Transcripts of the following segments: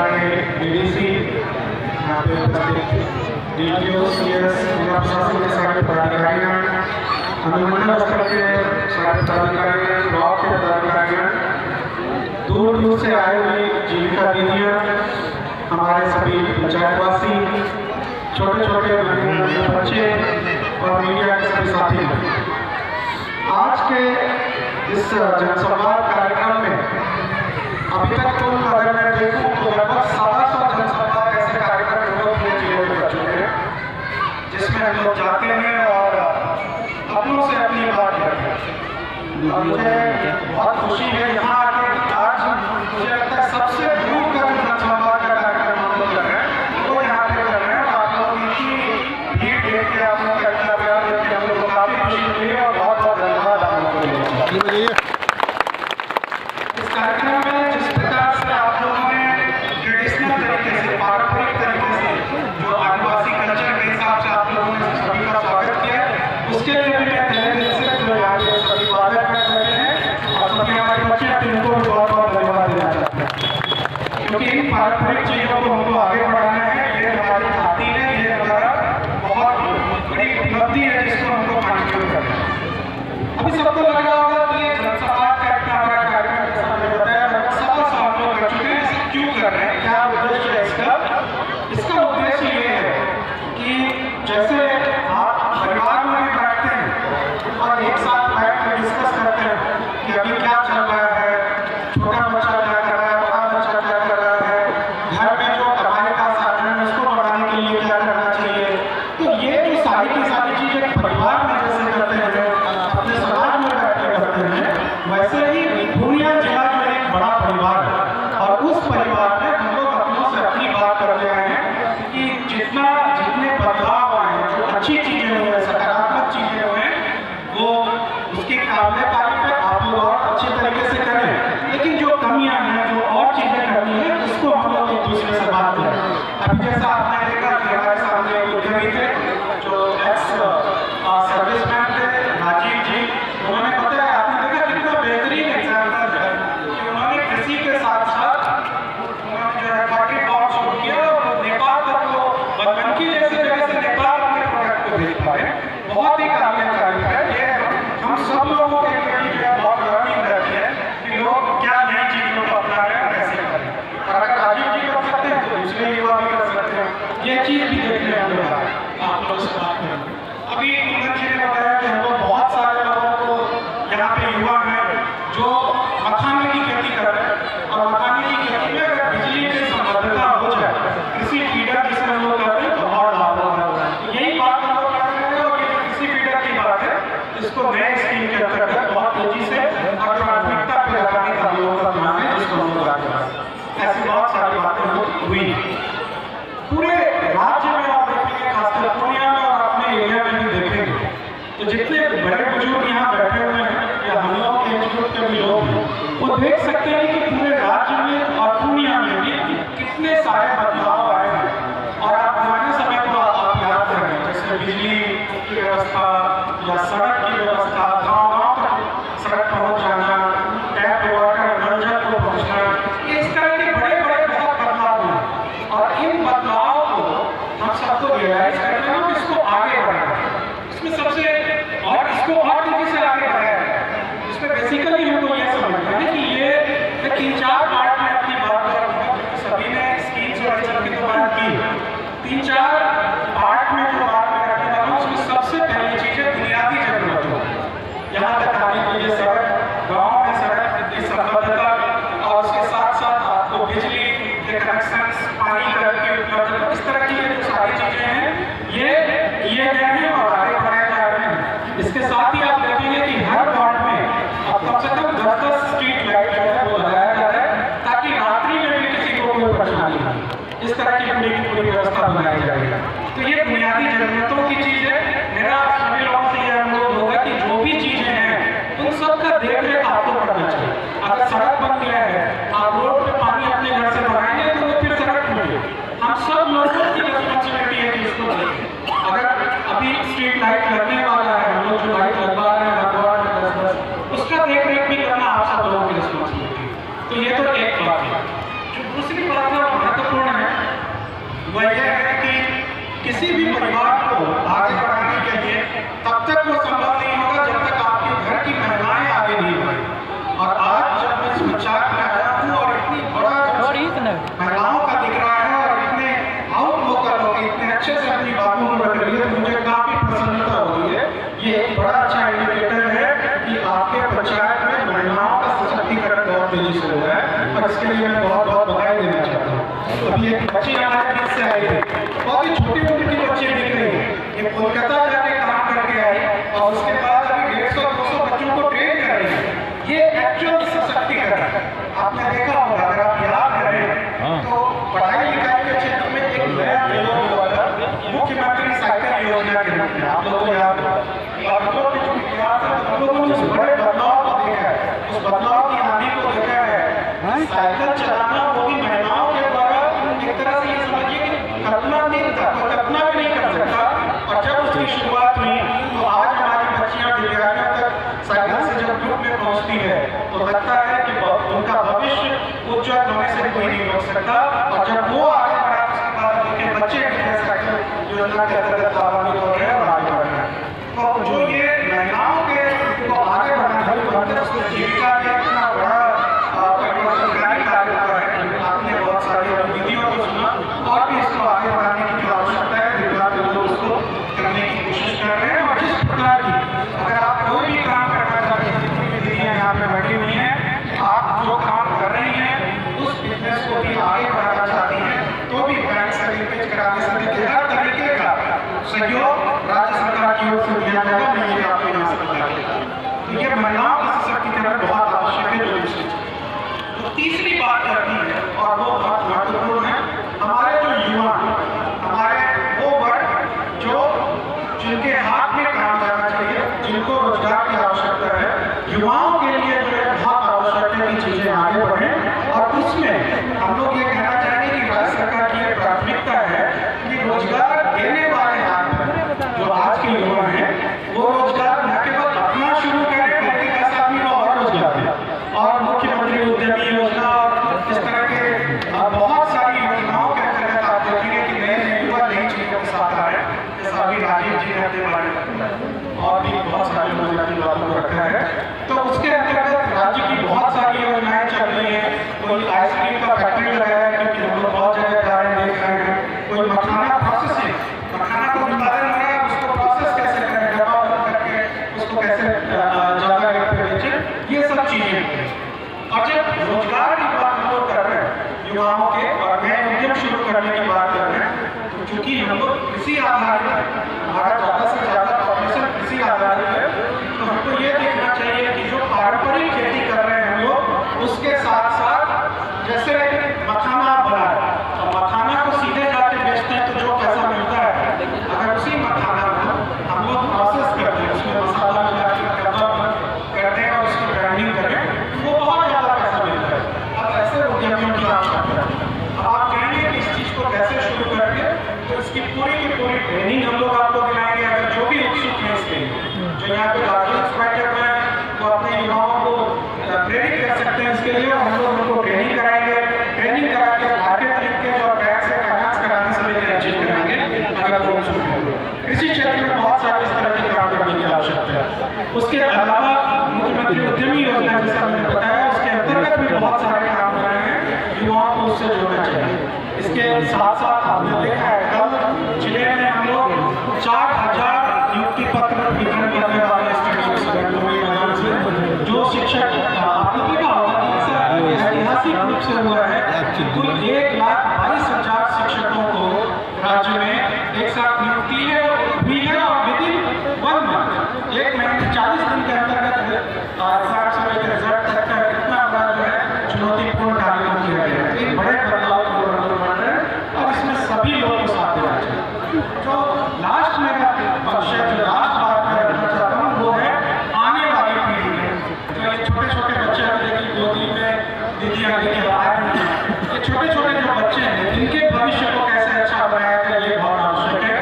हमारे डीडीसी, यहाँ पे उपस्थित डीटीओ, सीएस, जिला प्रशासन के सारे पदाधिकारीगण, अनुमंडल स्तर के सारे पदाधिकारीगण, ब्लॉक के पदाधिकारीगण, दूर दूर से आए हुए जीविका दीदियाँ, हमारे सभी पंचायतवासी, छोटे छोटे बच्चे और मीडिया के सभी साथी। आज के इस जनसंवाद कार्यक्रम में अभी तक तो अगर मैं देखूँ तो लगभग 125 जनसंवाद ऐसे कार्यक्रम लोग अपने जीवन में कर चुके हैं, जिसमें हम लोग जाते हैं और अपनों से अपनी बात करते हैं। और मुझे बहुत खुशी है यहाँ आके आज मुझे लगता है सबसे दूर का जो जनसंवाद का कार्यक्रम हम लोग कर रहे हैं वो यहाँ पे कर रहे हैं। आप लोग इतनी भीड़ देख के आप लोग का इतना प्यार देख के हम लोग को काफ़ी खुशी मिली है और बहुत बहुत धन्यवाद आप लोगों को। इस कार्यक्रम में जिस प्रकार से आप लोगों ने ट्रेडिशनल तरीके से, पारंपरिक तरीके से, जो आदिवासी कल्चर के हिसाब से आप लोगों ने सभी का स्वागत किया, उसके लिए भी मैं तहे दिल से जो यहाँ पे सभी स्वागत कर रहे हैं और सभी हमारे बच्चे हैं उनको बहुत बहुत धन्यवाद देना चाहते हैं, क्योंकि इन पारंपरिक चीज़ों को हमको आगे बढ़ाना है। ये हमारी खाती है, ये हमारा बहुत बड़ी उपलब्धि है जिसको हमको कंटिन्यू करना है। अभी सबको लग रहा होगा कि ये जनसंवाद का इतना बड़ा कार्यक्रम जैसा मैंने बताया, लगभग 125 हम लोग कर चुके हैं। इसे क्यों कर रहे हैं, क्या उद्देश्य है इसका उद्देश्य ये है कि जैसे आप परिवार में बैठते हैं और एक साथ बैठ कर डिस्कस करते हैं कि अभी क्या चल रहा है, छोटा बच्चा क्या कर रहा है, बड़ा बच्चा क्या कर रहा है, घर में जो कमाई का साधन है उसको बढ़ाने के लिए क्या करना चाहिए। तो ये जो सारी की सारी चीज़ें परिवार में जैसे करते हैं, अपने समाज में बैठ कर करते हैं, वैसे ही पूर्णिया जिला जो एक बड़ा परिवार है और उस परिवार में हम लोग अपनों से अपनी बात कर रहे हैं कि जितने बदलाव आए हैं, जो अच्छी चीज़ें हुई हैं, सकारात्मक चीज़ें हुई हैं, वो उसकी काबिल तारीफ है, आप लोग और अच्छे तरीके से करें। लेकिन जो कमियां हैं, जो और चीज़ें करनी है, उसको हम लोग एक दूसरे से बात करें। अभी जैसा आपने देखा कि हमारे सामने एक उद्यमी थे जो एक्स सर्विसमैन थे, राजीव जी, उन्होंने बताया, आपने देखा कितना बेहतरीन एग्जाम्पल है कि उन्होंने कृषि के साथ साथ उन्होंने जो है पॉल्ट्री फार्म शुरू किया और नेपाल तक को बनमनखी जैसी जगह से नेपाल अपने प्रोडक्ट को भेज पाए। बहुत ही काबिल तारीफ है। ये हम सब लोगों के लिए जो है बहुत लर्निंग रहती है कि लोग क्या नई चीज़ों को अपना रहे हैं, कैसे करें। और अगर राजीव जी कर सकते हैं तो दूसरे युवा भी कर सकते हैं। ये चीज़ भी देखने हम लोग आप लोग से बात करें। अभी कुंदन जी ने बताया कि हम लोग बहुत सारे लोगों को यहाँ पे युवा हैं जो मखाने की खेती कर रहे हैं और मखाने की खेती में अगर बिजली की संबद्धता हो जाए, कृषि फीडर जिसे हम लोग कहते हैं, तो और लाभ होगा। यही बात हम लोग कर रहे हैं और ये कृषि फीडर की बात है, इसको नए स्कीम के अंतर्गत बहुत तेजी से और प्राथमिकता पे लगाने का हम लोगों का ध्यान है, जिसको हम लोग आगे बढ़ाएं। ऐसी बहुत सारी बातें हुई पूरे राज्य में। आप देखेंगे खासकर पूर्णिया में और अपने एरिया में भी देखेंगे तो जितने बड़े बुजुर्ग यहाँ बैठे हुए हैं या हम लोग के एज ग्रुप के भी लोग हैं, वो देख सकते हैं कि पूरे राज्य में और पूर्णिया में भी कितने सारे बदलाव आए हैं। और आप पुराने समय को आप याद करें, जैसे बिजली की व्यवस्था या सड़क की व्यवस्था, गाँव तक सड़क पहुँच जाना, टैप वाटर नल जल को पहुँचना, ये इस तरह के बड़े बड़े बहुत बदलाव हुए। और इन बदलाव को हम सबको रियलाइज करते हैं कि इसको आगे बढ़ाना है। इसमें सबसे और इसको और तेजी से आगे बढ़ाया है। इसमें बेसिकली हमको ये समझना है कि ये 3-4 पार्ट में अपनी बात करूँगा, सभी ने स्कीम्स और की तो बात की, 3-4 पार्ट में जो बात मैं करने वाला हूँ उसमें सबसे पहली चीज़ है बुनियादी जरूरतों। यहाँ तक आने के लिए सड़क, गाँव में सड़क की संबद्धता और उसके साथ साथ आपको बिजली के कनेक्शन, पानी की उपलब्धता, इस तरह की जो सारी चीज़ें हैं ये किए गए हैं और आगे बढ़ाए जा रहे हैं। इसके साथ ही आप देखेंगे कि हर वार्ड में अब कम से कम 10-10 स्ट्रीट लाइट जो है वो लगाया जा रहा है ताकि रात्रि में भी किसी को कोई परेशानी नहीं, इस तरह की पूरी व्यवस्था बनाई जाएगी। तो ये बुनियादी जरूरतों की चीज़ है। मेरा सभी लोगों से यह अनुरोध होगा कि जो भी चीज़ें हैं उन सब का देख रेख आपको करना चाहिए। अगर सड़क बन गया है, आप रोड पे पानी अपने घर से भराएंगे तो फिर सड़क मिलेगी। हम सब लोगों की रिस्पॉन्सिबिलिटी है कि इसको देखें। अगर अभी स्ट्रीट लाइट लगने वाला है, हम लोग जो लाइट लगवा रहे हैं भगवान में 10-10, उसका देख रेख भी करना आप सब लोगों की रिस्पॉन्सिबिलिटी है। तो ये तो एक बात है। जो दूसरी बात है वह यह है कि किसी भी परिवार को आगे बढ़ाने के लिए तब तक वो संभव नहीं होगा जब तक आपके घर की महिलाएं आगे नहीं बढ़े। और आज जब मैं इस पंचायत में आया हूँ और इतनी बड़ा महिलाओं का दिख रहा है और इतने आउटवोकल होकर इतने अच्छे से अपनी बातों को रख रही है, तो मुझे काफी प्रसन्नता हो रही है। ये एक बड़ा अच्छा इंडिकेटर है कि आपके पंचायत में महिलाओं का सशक्तिकरण बहुत तेजी से हो रहा है, और इसके लिए मैं बहुत बहुत बधाई देना चाहता हूँ। अभी एक बच्ची हमारे बीच से आई है, बहुत ही छोटी उम्र की बच्ची दिख रही है, ये कोलकाता जाके काम करके आई और उसके बाद अभी 150-200 बच्चों को ट्रेन कर रही है। ये एक्चुअल सशक्तिकरण आपने देखा होगा, अगर आप याद करें तो पढ़ाई लिखाई के क्षेत्र में एक नया प्रयोग हुआ था मुख्यमंत्री साइकिल योजना के रूप में, आप लोगों को याद होगा। और हम लोग के जो इतिहास है हम लोगों ने उस बड़े बदलाव को देखा है, उस बदलाव की आंधी को देखा है। साइकिल चलाना वो भी महिलाओं के द्वारा एक तरह से ये समझिए कि कल्पना नहीं था, कोई कल्पना भी नहीं कर सकता। और जब उसकी शुरुआत हुई तो आज हमारी बच्चियां विद्यालयों तक साइकिल से जब ग्रुप में पहुंचती है तो लगता है कि उनका भविष्य उज्जवल होने से कोई नहीं रोक सकता। और जब वो आगे बढ़ा उसके बाद उनके बच्चे भी साइकिल योजना के अंतर्गत लाभान्वित हो रहे हैं और आगे बढ़ रहे हैं। तो जो ये महिलाओं के को आगे बढ़ाने उसको जीविका के इतना बड़ा परिवर्तनकारी कार्य हुआ है। आपने बहुत सारी दीदियों को सुना और भी इसको आगे बढ़ाने की जो आवश्यकता है विभाग के लोग उसको करने की कोशिश कर रहे हैं। और जिस प्रकार की अगर आप कोई भी काम करना चाहते हैं, दीदियाँ यहाँ पे बैठी हुई हैं, आप जो काम कर रही हैं उस बिजनेस को भी आगे बढ़ाना चाहती हैं तो भी बैंक से लिंकेज कराने से लेकर हर तरीके का सहयोग राज्य सरकार की ओर से दिया जाएगा। मैं ये आपको यहाँ से बता देता हूँ। तो ये महिलाओं का सशक्तिकरण बहुत आवश्यक है। जो तो तीसरी बात करती है और वो बहुत महत्वपूर्ण है, हमारे जो युवा, हमारे वो वर्ग जो जिनके हाथ में काम करना चाहिए, जिनको रोजगार की आवश्यकता है, युवाओं के लिए जो है बहुत आवश्यक है कि चीजें आगे बढ़े। और उसमें हम लोग ये कहना चाहेंगे कि राज्य सरकार की एक प्राथमिकता है कि रोजगार देने वाले हाथ जो आज के युवा हैं वो रोजगार न केवल अपना शुरू करें बल्कि 10 आदमी को और रोजगार दें। और मुख्यमंत्री उद्यमी योजना और इस तरह के बहुत सारी योजनाओं के अंतर्गत आप देखेंगे कि नए नए युवा नई चीजों के साथ आ रहे हैं। जैसा अभी राजीव जी ने अपने बारे में और भी बहुत सारी योजना की बातों को रखा है। तो उसके अंतर्गत राज्य की बहुत सारी योजनाएं चल रही हैं। कोई आइसक्रीम का फैक्ट्री लगाया है, क्योंकि हम लोग बहुत जगह जा रहे हैं, देख रहे हैं। कोई मखाना प्रोसेसिंग, मखाना को उत्पादन हो रहा है, उसको प्रोसेस कैसे करें, डब्बा बंद करके उसको कैसे ज्यादा रेट पे बेचें, ये सब चीजें। और जब रोजगार की बात हम लोग कर रहे हैं युवाओं के और नए उद्यम शुरू करने की बात कर रहे हैं, तो चूंकि हम लोग कृषि आधारित है, हमारा ज्यादा से ज्यादा पॉपुलेशन कृषि आधारित है, तो हमको ये देखना चाहिए कि जो पारंपरिक खेती कर रहे हैं हम लोग उसके साथ साथ जैसे मखाना आप बना रहे हैं तो मखाना को सीधे जाके बेचते हैं तो जो पैसा मिलता है, अगर उसी मखाना को हम लोग प्रोसेस करते हैं, उसमें मसाला मिला के करते हैं और उसकी ब्रांडिंग करें, वो बहुत ज्यादा पैसा मिलता है। अब ऐसे उद्यमियों की आवश्यकता है। अब आप कहेंगे कि इस चीज को कैसे शुरू करेंगे, तो इसकी पूरी की पूरी ट्रेनिंग हम लोग आपको दिलाएंगे। अगर जो भी उत्सुक है इसके लिए, जो यहाँ पे दार्जिलिंग बैठक में वो अपने युवाओं को प्रेरित कर सकते हैं, इसके लिए हम लोग उनको ट्रेनिंग कराएंगे। ट्रेनिंग करा के मार्केट लिंकेज और बैंक से फाइनेंस कराने से लेकर अचीव कराएंगे। अगर वो उत्सुक है, कृषि क्षेत्र में बहुत सारे इस तरह के काम करने की आवश्यकता है। उसके अलावा मुख्यमंत्री उद्यमी योजना जैसा मैंने बताया, उसके अंतर्गत भी बहुत सारे काम हो रहे हैं, युवाओं को उससे जोड़ना चाहिए। इसके साथ साथ हमने देखा है कल जिले में हम लोग 4000 नियुक्ति पत्र वितरण करने वाले जो शिक्षक आपने देखा होगा कि ऐतिहासिक रूप से हुआ है। कुल 1,22,000 शिक्षकों को राज्य में एक साथ नियुक्ति है हुई है और विदिन 1 मंथ, 1 महीने 40 दिन के अंतर्गत रिजल्ट तक का इतना बड़ा जो है चुनौतीपूर्ण कार्यक्रम किया गया है। एक बड़े बदलाव की ओर हम लोग बढ़ रहे हैं और इसमें सभी लोगों को साथ देना चाहिए। जो लास्ट मेरा विषय जो लास्ट बात मैं रखना चाहता हूँ वो है आने वाली पीढ़ी में जो ये छोटे छोटे बच्चे हैं, देखिए गोदी में दीदियाँ लेके आए हैं, ये छोटे छोटे जो बच्चे हैं इनके भविष्य को कैसे अच्छा बनाया जाए ये बहुत आवश्यक है।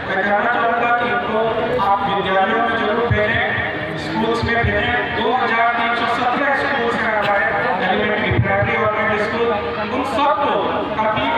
मैं कहना चाहूँगा कि इनको आप विद्यालयों में जरूर भेजें, स्कूल्स में भेजें। 2317 स्कूल्स हैं हमारे, एलिमेंट्री, प्राइमरी और मिडिल स्कूल, उन सबको कंप्लीट